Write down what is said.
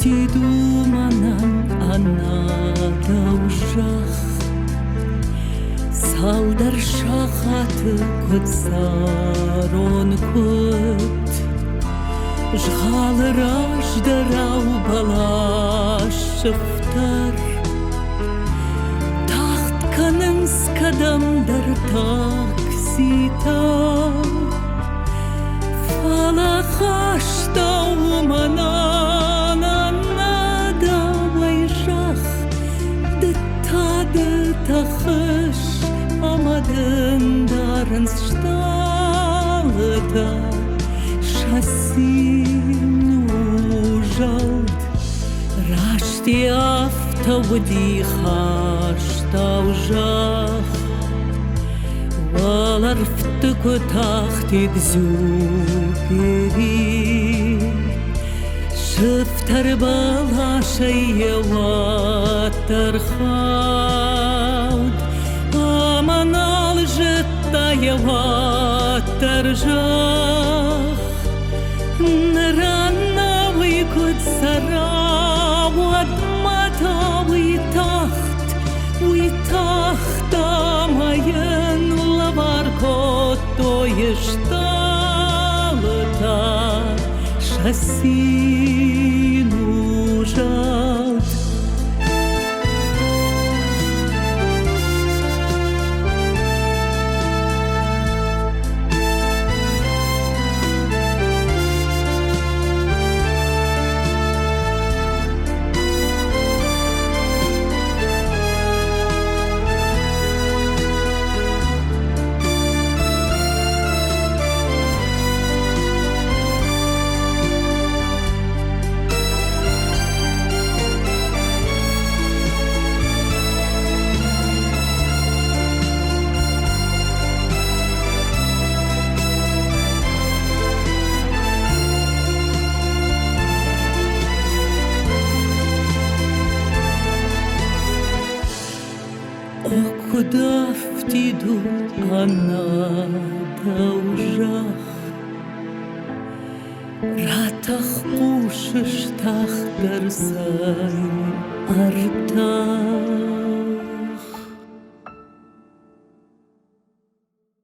תדעו מנן anada ujah Saldar şahatı kutsaron kut Jghal rajdarav balash shiftar Taht kanım skadam dar taksita Fala khashta umanan nada vayshach Takhsh amaden darın stalta Shasin ujalt Rashti afta vdi khashta ujach Valarft kutachti gzupiri Shiftar balashay watar khawd Aman al jetta watar jah Narana wikud sarawad mata witacht amayen lavar koto yishtalta Shasin ujalt Куда втиду она ужах Ратах пушиш тах дарсай арта